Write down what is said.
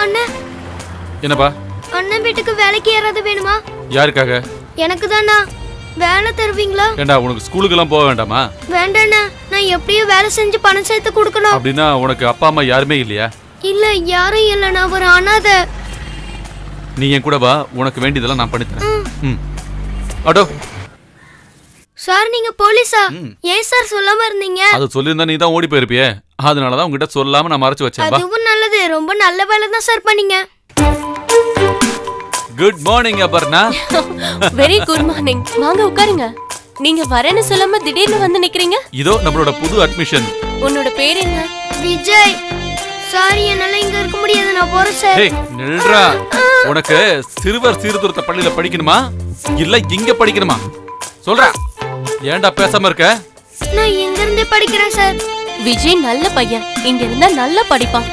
அண்ணா, என்னப்பா? அண்ணன் வீட்டுக்கு வேலைக்கு யாராவது வேணுமா? யாருக்காக? எனக்கு தானா. வேலை தருவீங்களா? ஏண்டா உனக்கு ஸ்கூலுக்கெல்லாம் போக வேண்டாமா? வேண்டாண்ணா, நான் எப்படியும் வேலை செஞ்சு பணம் சேர்த்து கொடுக்கணும். அப்படின்னா உனக்கு அப்பா அம்மா யாருமே இல்லையா? இல்ல, யாரும் இல்ல, நான் ஒரு அனாதை. நீ என் கூட வா, உனக்கு வேண்டியதெல்லாம் நான் பண்ணித்தரேன். ம். ஆட்டோ. சார், நீங்க போலீஸா? ஏன் சார் சொல்லாம இருந்தீங்க? அது சொல்லியிருந்தா நீ தான் ஓடி போயிருப்பியே, அதனாலதான் உங்ககிட்ட சொல்லாம நான் மறைச்சு வச்சேன். அதுவும் நல்லது, ரொம்ப நல்ல வேலை தான் சார் பண்ணீங்க. Good morning Aparna. Very good morning. வாங்க உட்காருங்க. நீங்க வரேன்னு சொல்லாம திடீர்னு வந்து நிக்கிறீங்க. இதோ நம்மளோட புது அட்மிஷன். உன்னோட பேர் என்ன? விஜய். சாரி, என்னால இங்க இருக்க முடியாது, நான் போறேன் சார். ஏய் நில்றா. உனக்கு சிறுவர் சீர்திருத்த பள்ளியில படிக்கணுமா இல்ல இங்க படிக்கணுமா? சொல்றா. ஏன்டா பேசாம இருக்க? நான் இங்க இருந்தே படிக்கிறேன் சார். விஜய் நல்ல பையன், இங்க இருந்தா நல்லா படிப்பான்.